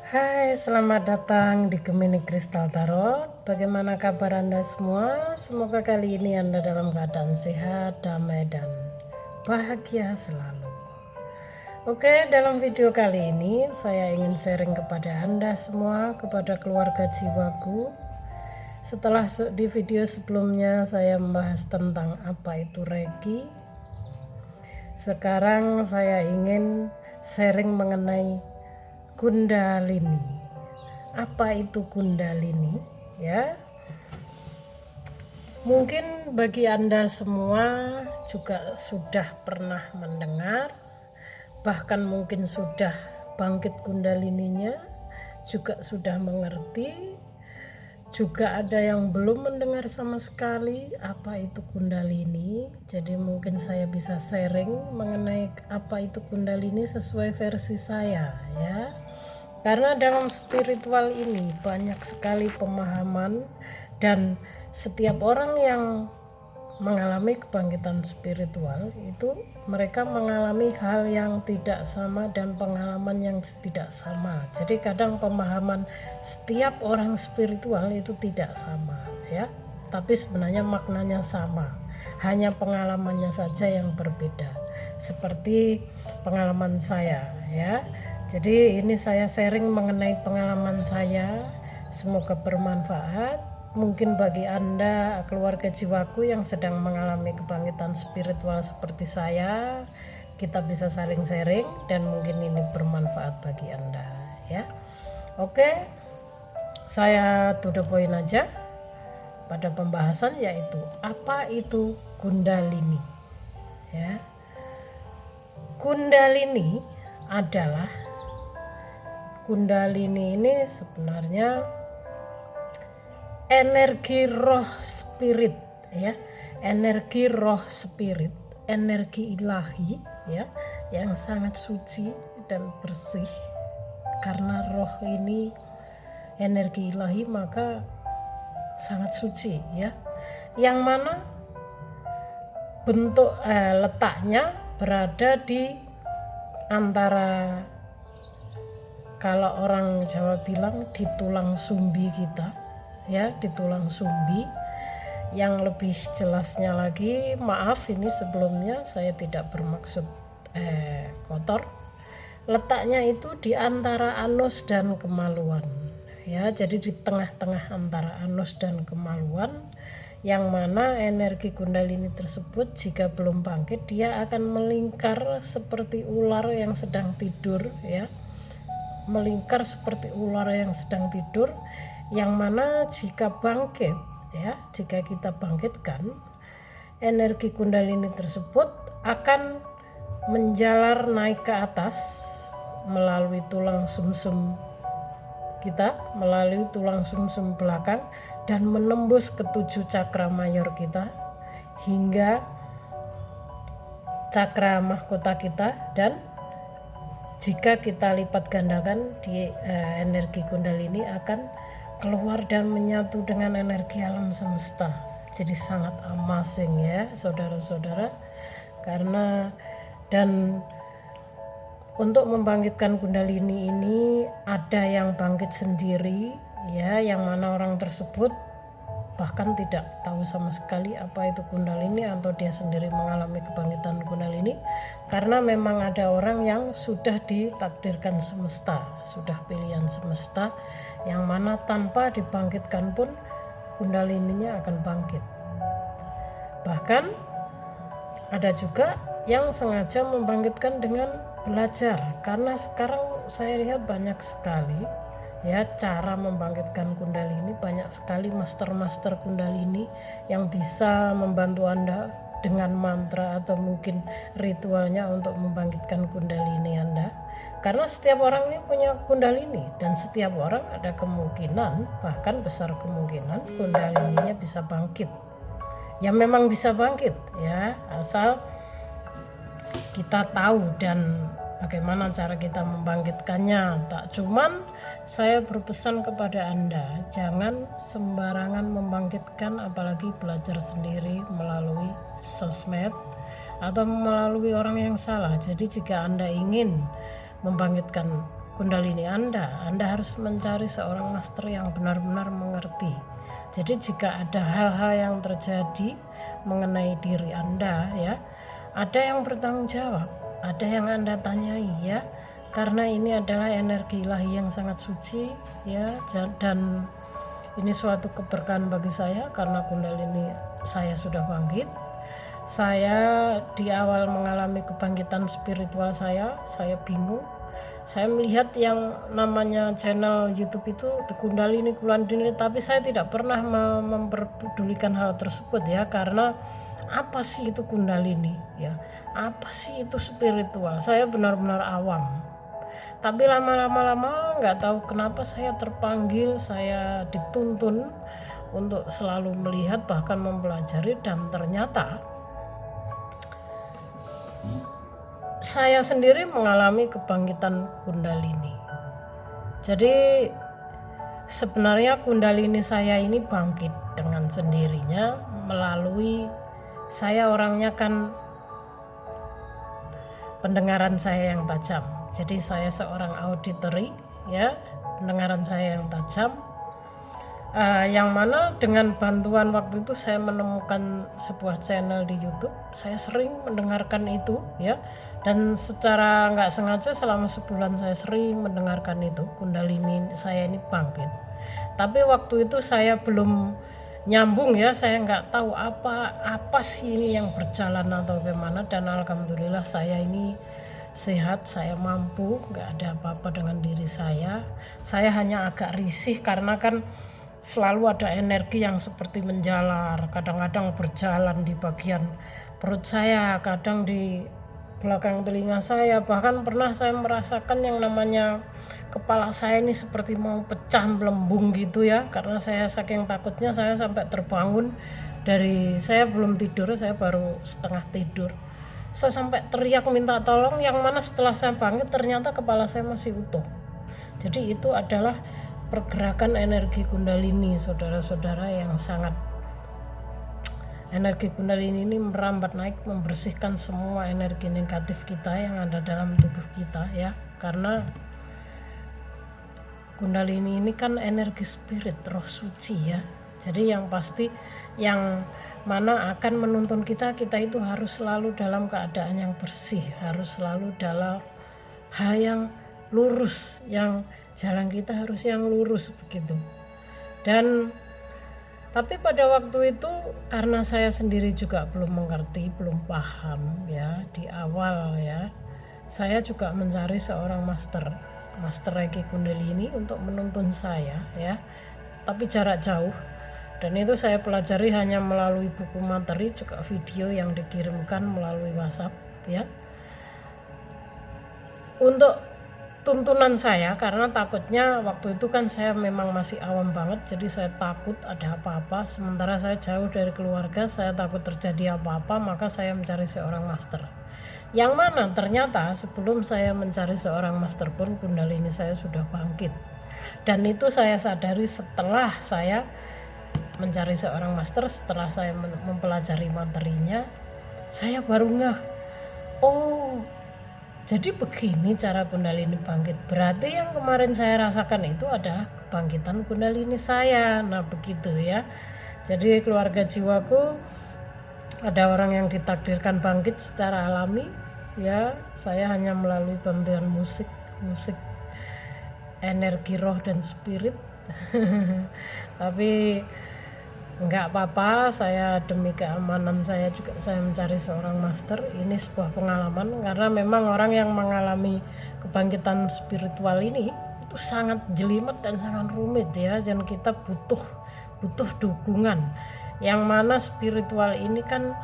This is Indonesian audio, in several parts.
Hai, selamat datang di Gemini Kristal Tarot. Bagaimana kabar Anda semua? Semoga kali ini Anda dalam keadaan sehat, damai, dan bahagia selalu. Oke, dalam video kali ini saya ingin sharing kepada Anda semua, kepada keluarga jiwaku. Setelah di video sebelumnya saya membahas tentang apa itu Reiki, sekarang saya ingin sharing mengenai Kundalini. Apa itu Kundalini? Ya, mungkin bagi Anda semua juga sudah pernah mendengar, bahkan mungkin sudah bangkit Kundalininya, juga sudah mengerti. Juga ada yang belum mendengar sama sekali apa itu Kundalini. Jadi mungkin saya bisa sharing mengenai apa itu Kundalini sesuai versi saya, ya. Karena dalam spiritual ini banyak sekali pemahaman, dan setiap orang yang mengalami kebangkitan spiritual itu mereka mengalami hal yang tidak sama dan pengalaman yang tidak sama. Jadi kadang pemahaman setiap orang spiritual itu tidak sama, ya. Tapi sebenarnya maknanya sama. Hanya pengalamannya saja yang berbeda. Seperti pengalaman saya, ya. Jadi ini saya sharing mengenai pengalaman saya, semoga bermanfaat. Mungkin bagi Anda, keluarga jiwaku yang sedang mengalami kebangkitan spiritual seperti saya, kita bisa saling sharing dan mungkin ini bermanfaat bagi Anda, ya. Oke, saya to the point aja pada pembahasan, yaitu apa itu Kundalini, ya. Kundalini ini sebenarnya energi roh spirit, ya. Energi roh spirit, energi ilahi, ya, yang sangat suci dan bersih. Karena roh ini energi ilahi, maka sangat suci, ya. Yang mana bentuk letaknya berada di antara, kalau orang Jawa bilang, di tulang sumbi kita, ya, di tulang sumbi. Yang lebih jelasnya lagi, maaf ini sebelumnya saya tidak bermaksud kotor. Letaknya itu di antara anus dan kemaluan, ya. Jadi di tengah-tengah antara anus dan kemaluan, yang mana energi Kundalini tersebut jika belum bangkit dia akan melingkar seperti ular yang sedang tidur, ya. Melingkar seperti ular yang sedang tidur, yang mana jika bangkit, ya, jika kita bangkitkan energi Kundalini tersebut akan menjalar naik ke atas melalui tulang sumsum kita, melalui tulang sumsum belakang, dan menembus ke 7 cakra mayor kita hingga cakra mahkota kita. Dan jika kita lipat gandakan di energi Kundalini akan keluar dan menyatu dengan energi alam semesta. Jadi sangat amazing, ya, saudara-saudara. Karena dan untuk membangkitkan Kundalini ini ada yang bangkit sendiri, ya, yang mana orang tersebut bahkan tidak tahu sama sekali apa itu Kundalini, atau dia sendiri mengalami kebangkitan Kundalini, karena memang ada orang yang sudah ditakdirkan semesta, sudah pilihan semesta, yang mana tanpa dibangkitkan pun Kundalininya akan bangkit. Bahkan ada juga yang sengaja membangkitkan dengan belajar, karena sekarang saya lihat banyak sekali, ya, cara membangkitkan Kundalini. Banyak sekali master-master Kundalini yang bisa membantu Anda dengan mantra atau mungkin ritualnya untuk membangkitkan Kundalini Anda. Karena setiap orang ini punya Kundalini, dan setiap orang ada kemungkinan, bahkan besar kemungkinan Kundalininya bisa bangkit. Ya memang bisa bangkit, ya, asal kita tahu dan bagaimana cara kita membangkitkannya. Tak cuman saya berpesan kepada Anda, jangan sembarangan membangkitkan, apalagi belajar sendiri melalui sosmed atau melalui orang yang salah. Jadi jika Anda ingin membangkitkan Kundalini Anda harus mencari seorang master yang benar-benar mengerti. Jadi jika ada hal-hal yang terjadi mengenai diri Anda ya, ada yang bertanggung jawab, ada yang Anda tanyai ya, karena ini adalah energi ilahi yang sangat suci ya, dan ini suatu keberkahan bagi saya karena Kundalini saya sudah bangkit. Saya di awal mengalami kebangkitan spiritual saya bingung. Saya melihat yang namanya channel YouTube itu Kundalini, tapi saya tidak pernah memperdulikan hal tersebut ya, karena apa sih itu Kundalini ya, apa sih itu spiritual, saya benar-benar awam. Tapi lama-lama nggak tahu kenapa saya terpanggil, saya dituntun untuk selalu melihat bahkan mempelajari, dan ternyata saya sendiri mengalami kebangkitan Kundalini. Jadi sebenarnya Kundalini saya ini bangkit dengan sendirinya melalui, saya orangnya kan pendengaran saya yang tajam. Jadi saya seorang auditory ya, pendengaran saya yang tajam. Yang mana dengan bantuan waktu itu saya menemukan sebuah channel di YouTube, saya sering mendengarkan itu ya, dan secara nggak sengaja selama sebulan saya sering mendengarkan itu, Kundalini saya ini bangkit. Tapi waktu itu saya belum nyambung ya, saya nggak tahu apa sih ini yang berjalan atau bagaimana, dan alhamdulillah saya ini sehat, saya mampu, nggak ada apa-apa dengan diri saya. Saya hanya agak risih karena kan selalu ada energi yang seperti menjalar, kadang-kadang berjalan di bagian perut saya, kadang di belakang telinga saya, bahkan pernah saya merasakan yang namanya kepala saya ini seperti mau pecah melembung gitu ya, karena saya saking takutnya saya sampai terbangun dari, saya belum tidur, saya baru setengah tidur, saya sampai teriak minta tolong, yang mana setelah saya bangkit ternyata kepala saya masih utuh. Jadi itu adalah pergerakan energi Kundalini, saudara-saudara, yang sangat, energi Kundalini ini merambat naik, membersihkan semua energi negatif kita yang ada dalam tubuh kita ya, karena Kundalini ini kan energi spirit, roh suci ya. Jadi yang pasti yang mana akan menuntun kita itu harus selalu dalam keadaan yang bersih, harus selalu dalam hal yang lurus, yang jalan kita harus yang lurus begitu. Dan tapi pada waktu itu karena saya sendiri juga belum mengerti, belum paham ya di awal ya, saya juga mencari seorang master Reiki Kundalini untuk menuntun saya ya, tapi jarak jauh, dan itu saya pelajari hanya melalui buku materi, juga video yang dikirimkan melalui WhatsApp ya, untuk tuntunan saya, karena takutnya waktu itu kan saya memang masih awam banget, jadi saya takut ada apa-apa, sementara saya jauh dari keluarga, saya takut terjadi apa-apa, maka saya mencari seorang master. Yang mana ternyata sebelum saya mencari seorang master pun Kundalini saya sudah bangkit. Dan itu saya sadari setelah saya mencari seorang master, setelah saya mempelajari materinya, saya baru ngeh, oh jadi begini cara Kundalini bangkit. Berarti yang kemarin saya rasakan itu adalah kebangkitan Kundalini saya. Nah begitu ya. Jadi keluarga jiwaku ada orang yang ditakdirkan bangkit secara alami ya. Saya hanya melalui bantuan musik energi roh dan spirit. Tapi enggak apa-apa, saya demi keamanan saya juga saya mencari seorang master. Ini sebuah pengalaman karena memang orang yang mengalami kebangkitan spiritual ini itu sangat jelimet dan sangat rumit ya, dan kita butuh dukungan. Yang mana spiritual ini kan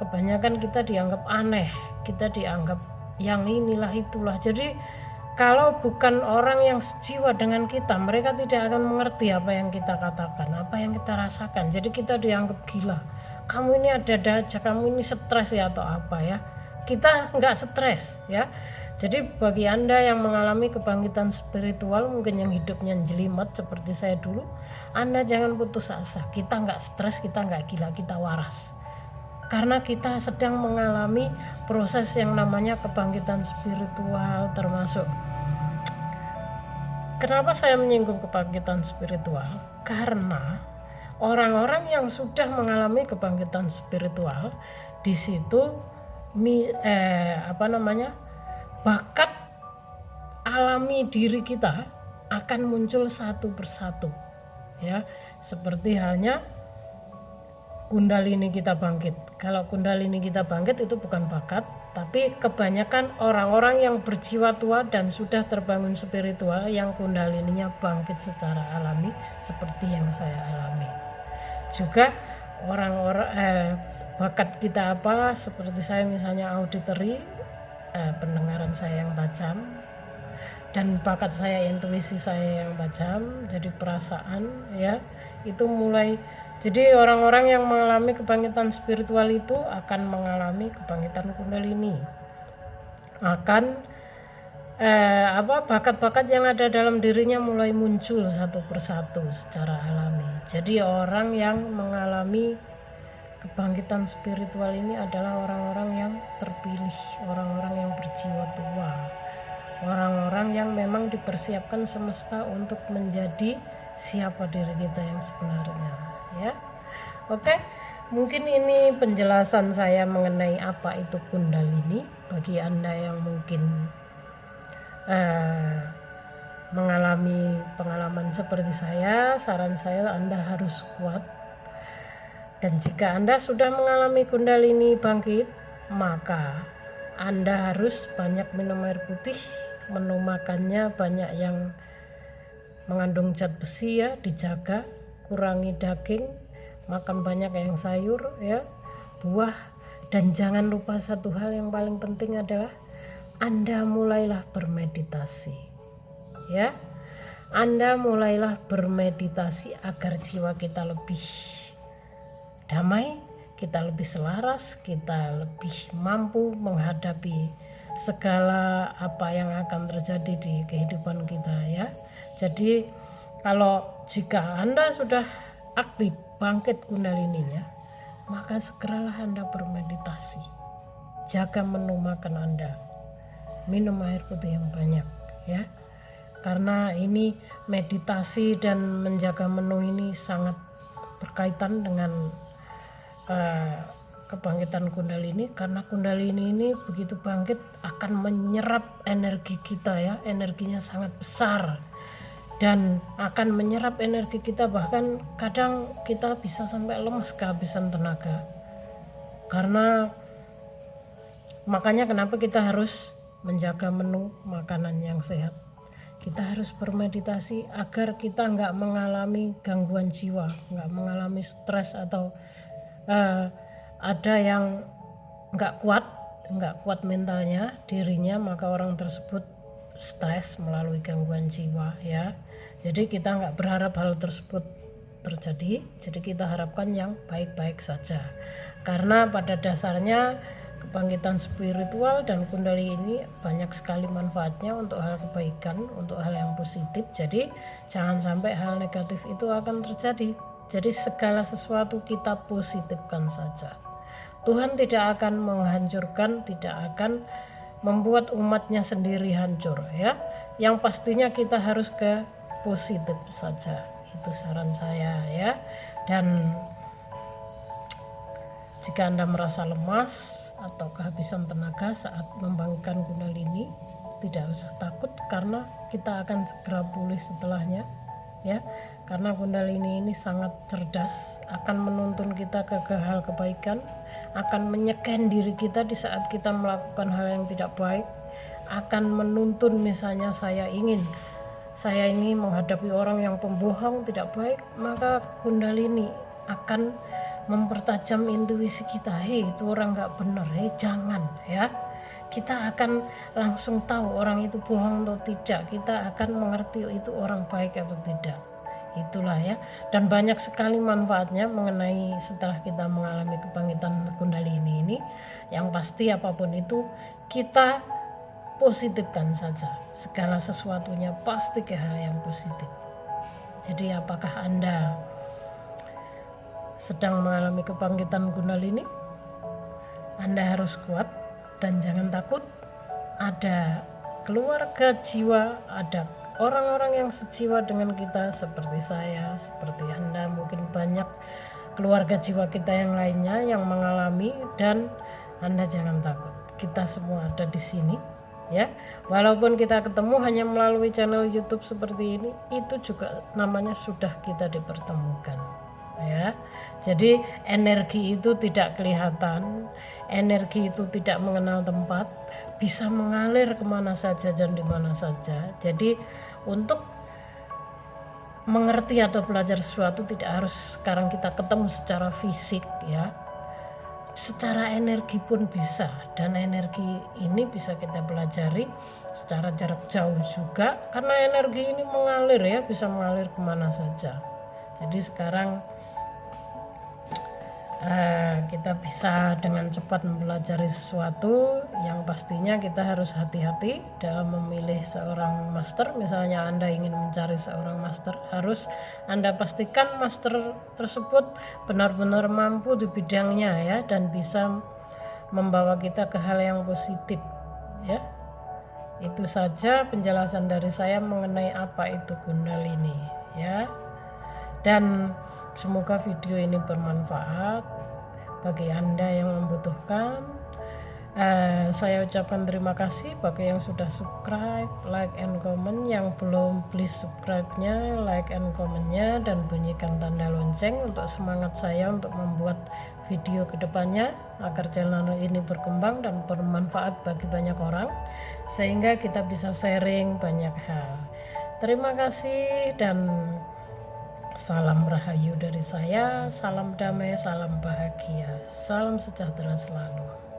kebanyakan kita dianggap aneh, kita dianggap yang inilah itulah. Jadi kalau bukan orang yang sejiwa dengan kita, mereka tidak akan mengerti apa yang kita katakan, apa yang kita rasakan. Jadi kita dianggap gila. Kamu ini ada-ada aja, kamu ini stres ya atau apa ya. Kita nggak stres ya. Jadi bagi Anda yang mengalami kebangkitan spiritual, mungkin yang hidupnya jelimet seperti saya dulu, Anda jangan putus asa. Kita nggak stres, kita nggak gila, kita waras. Karena kita sedang mengalami proses yang namanya kebangkitan spiritual, termasuk Kenapa saya menyinggung kebangkitan spiritual? Karena orang-orang yang sudah mengalami kebangkitan spiritual di situ bakat alami diri kita akan muncul satu persatu, ya, seperti halnya kundalini kita bangkit. Kalau kundalini kita bangkit itu bukan bakat, tapi kebanyakan orang-orang yang berjiwa tua dan sudah terbangun spiritual yang kundalininya bangkit secara alami seperti yang saya alami. Juga orang-orang bakat kita apa, seperti saya misalnya auditory, pendengaran saya yang tajam, dan bakat saya intuisi saya yang tajam, jadi perasaan, ya, itu mulai. Jadi orang-orang yang mengalami kebangkitan spiritual itu akan mengalami kebangkitan kundalini, akan bakat-bakat yang ada dalam dirinya mulai muncul satu persatu secara alami. Jadi orang yang mengalami kebangkitan spiritual ini adalah orang-orang yang terpilih, orang-orang yang berjiwa tua, orang-orang yang memang dipersiapkan semesta untuk menjadi siapa diri kita yang sebenarnya, ya. Oke, mungkin ini penjelasan saya mengenai apa itu kundalini. Bagi Anda yang mungkin mengalami pengalaman seperti saya, saran saya Anda harus kuat. Dan jika Anda sudah mengalami kundalini bangkit, maka Anda harus banyak minum air putih, menu makannya banyak yang mengandung zat besi, ya, dijaga, kurangi daging, makan banyak yang sayur, ya, buah, dan jangan lupa satu hal yang paling penting adalah Anda mulailah bermeditasi, ya. Anda mulailah bermeditasi agar jiwa kita lebih damai, kita lebih selaras, kita lebih mampu menghadapi segala apa yang akan terjadi di kehidupan kita, ya. Jadi jika Anda sudah aktif bangkit kundalininya, maka segeralah Anda bermeditasi. Jaga menu makan Anda, minum air putih yang banyak, ya. Karena ini meditasi dan menjaga menu ini sangat berkaitan dengan kebangkitan kundalini, karena kundalini ini begitu bangkit akan menyerap energi kita, ya, energinya sangat besar dan akan menyerap energi kita, bahkan kadang kita bisa sampai lemas, kehabisan tenaga. Karena makanya kenapa kita harus menjaga menu makanan yang sehat, kita harus bermeditasi agar kita nggak mengalami gangguan jiwa, nggak mengalami stres atau ada yang nggak kuat mentalnya, dirinya, maka orang tersebut stres melalui gangguan jiwa, ya. Jadi kita nggak berharap hal tersebut terjadi, jadi kita harapkan yang baik-baik saja, karena pada dasarnya kebangkitan spiritual dan kundalini ini banyak sekali manfaatnya untuk hal kebaikan, untuk hal yang positif. Jadi jangan sampai hal negatif itu akan terjadi. Jadi segala sesuatu kita positifkan saja. Tuhan tidak akan menghancurkan, tidak akan membuat umatnya sendiri hancur, ya. Yang pastinya kita harus ke positif saja. Itu saran saya, ya. Dan jika Anda merasa lemas atau kehabisan tenaga saat membangkitkan kundalini, tidak usah takut, karena kita akan segera pulih setelahnya, ya. Karena kundalini ini sangat cerdas, akan menuntun kita ke hal kebaikan, akan menyeken diri kita di saat kita melakukan hal yang tidak baik, akan menuntun, misalnya saya ini menghadapi orang yang pembohong, tidak baik, maka kundalini akan mempertajam intuisi kita, itu orang nggak benar, jangan, ya. Kita akan langsung tahu orang itu bohong atau tidak, kita akan mengerti itu orang baik atau tidak. Itulah, ya. Dan banyak sekali manfaatnya mengenai setelah kita mengalami kebangkitan kundalini ini. Yang pasti apapun itu kita positifkan saja, segala sesuatunya pasti ke hal yang positif. Jadi apakah Anda sedang mengalami kebangkitan kundalini? Anda harus kuat dan jangan takut. Ada keluarga jiwa, ada orang-orang yang sejiwa dengan kita seperti saya, seperti Anda, mungkin banyak keluarga jiwa kita yang lainnya yang mengalami, dan Anda jangan takut. Kita semua ada di sini ya. Walaupun kita ketemu hanya melalui channel YouTube seperti ini, itu juga namanya sudah kita dipertemukan ya. Jadi energi itu tidak kelihatan, energi itu tidak mengenal tempat, bisa mengalir kemana saja dan dimana saja. Jadi untuk mengerti atau belajar sesuatu tidak harus sekarang kita ketemu secara fisik ya, secara energi pun bisa, dan energi ini bisa kita pelajari secara jarak jauh juga karena energi ini mengalir ya, bisa mengalir kemana saja. Jadi sekarang kita bisa dengan cepat mempelajari sesuatu. Yang pastinya kita harus hati-hati dalam memilih seorang master. Misalnya Anda ingin mencari seorang master, harus Anda pastikan master tersebut benar-benar mampu di bidangnya ya, dan bisa membawa kita ke hal yang positif ya. Itu saja penjelasan dari saya mengenai apa itu Kundalini ya. Dan semoga video ini bermanfaat bagi Anda yang membutuhkan. Saya ucapkan terima kasih bagi yang sudah subscribe, like and comment. Yang belum, please subscribe-nya, like and comment-nya, dan bunyikan tanda lonceng untuk semangat saya untuk membuat video kedepannya agar channel ini berkembang dan bermanfaat bagi banyak orang, sehingga kita bisa sharing banyak hal. Terima kasih dan salam rahayu dari saya, salam damai, salam bahagia, salam sejahtera selalu.